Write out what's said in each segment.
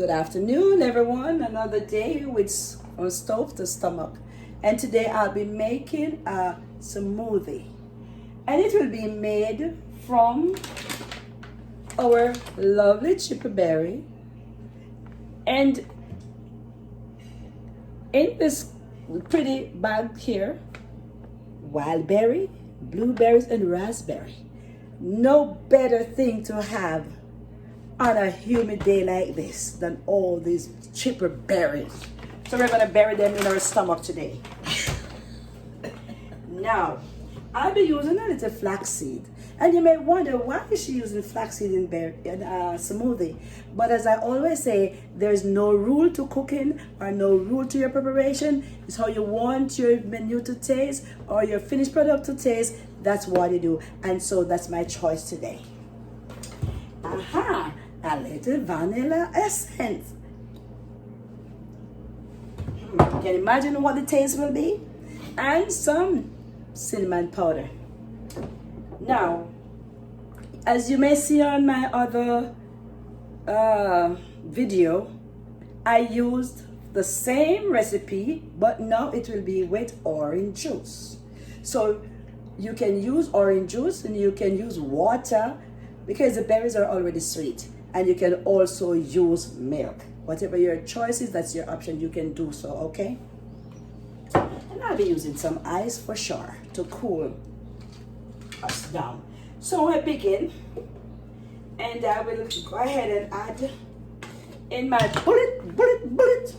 Good afternoon, everyone. Another day with from stove to stomach. And today I'll be making a smoothie. And it will be made from our lovely chipper berry. And in this pretty bag here, wild berry, blueberries, and raspberry. No better thing to have on a humid day like this than all these chipper berries. So we're gonna bury them in our stomach today. Now, I'll be using a little flaxseed. And you may wonder, why is she using flaxseed in smoothie? But as I always say, there's no rule to cooking or no rule to your preparation. It's how you want your menu to taste or your finished product to taste. That's what you do. And so that's my choice today. Aha! A little vanilla essence. Can you imagine what the taste will be? And some cinnamon powder. Now, as you may see on my other video, I used the same recipe, but now it will be with orange juice. So you can use orange juice and you can use water because the berries are already sweet. And you can also use milk. Whatever your choice is, that's your option. You can do so, okay? And I'll be using some ice for sure to cool us down. So I begin, and I will go ahead and add in my bullet,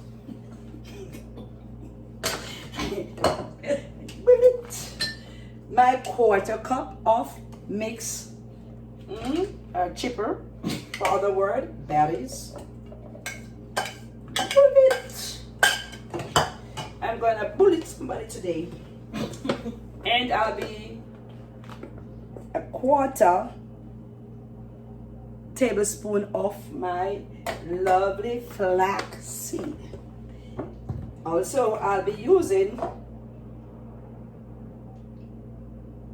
my quarter cup of mixed chipper, for other word, berries. Bullet. I'm gonna bullet somebody today. And I'll be a quarter tablespoon of my lovely flax seed. Also, I'll be using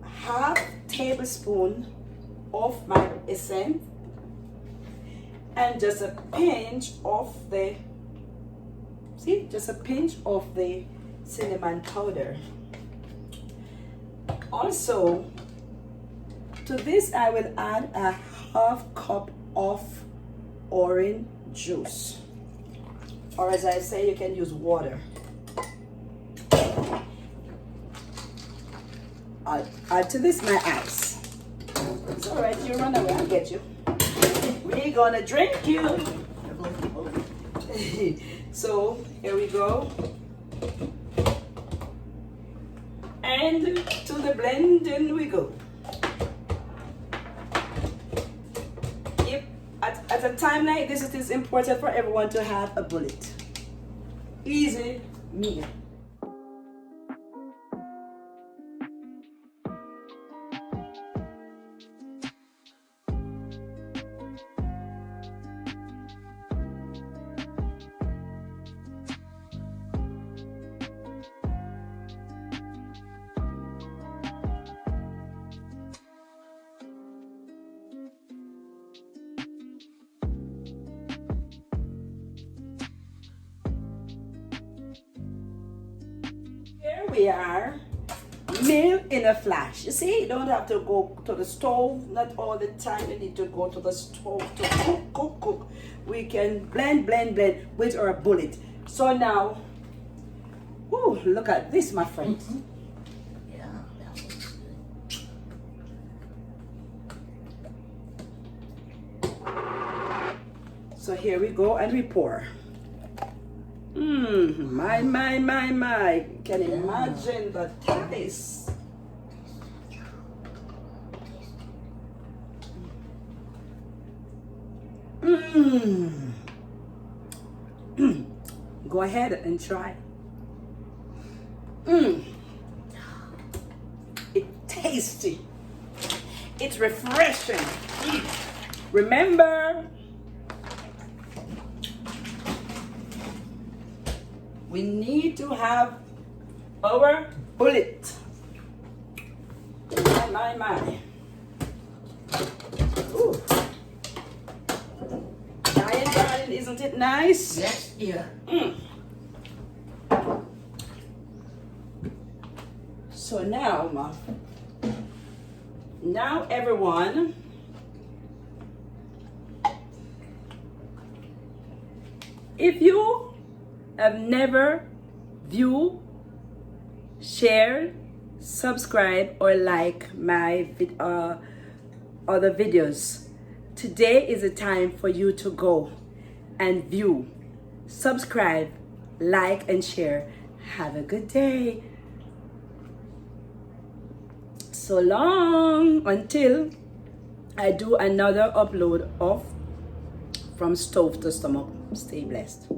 half tablespoon of my essence and just a pinch of the cinnamon powder. Also, to this I will add a half cup of orange juice, or as I say, you can use water. I'll add to this my ice. It's all right, you run away, I'll get you. We're gonna drink you. So here we go. And to the blending we go. Yep. At a time like this, it is important for everyone to have a bullet. Easy meal. Here we are, meal in a flash. You see, you don't have to go to the stove, not all the time you need to go to the stove to cook. We can blend with our bullet. So now, whoo, look at this, my friends. Yeah, that looks good. So here we go, and we pour. My. Can you imagine the taste? Go ahead and try. It's tasty. It's refreshing. Remember, we need to have our bullet. My. Ooh. Try it. darling. Isn't it nice? Yes, dear. So now everyone, if you have never viewed, shared, subscribe or like my other videos, today is the time for you to go and view, subscribe, like and share. Have a good day. So long until I do another upload of From Stove to Stomach. Stay blessed.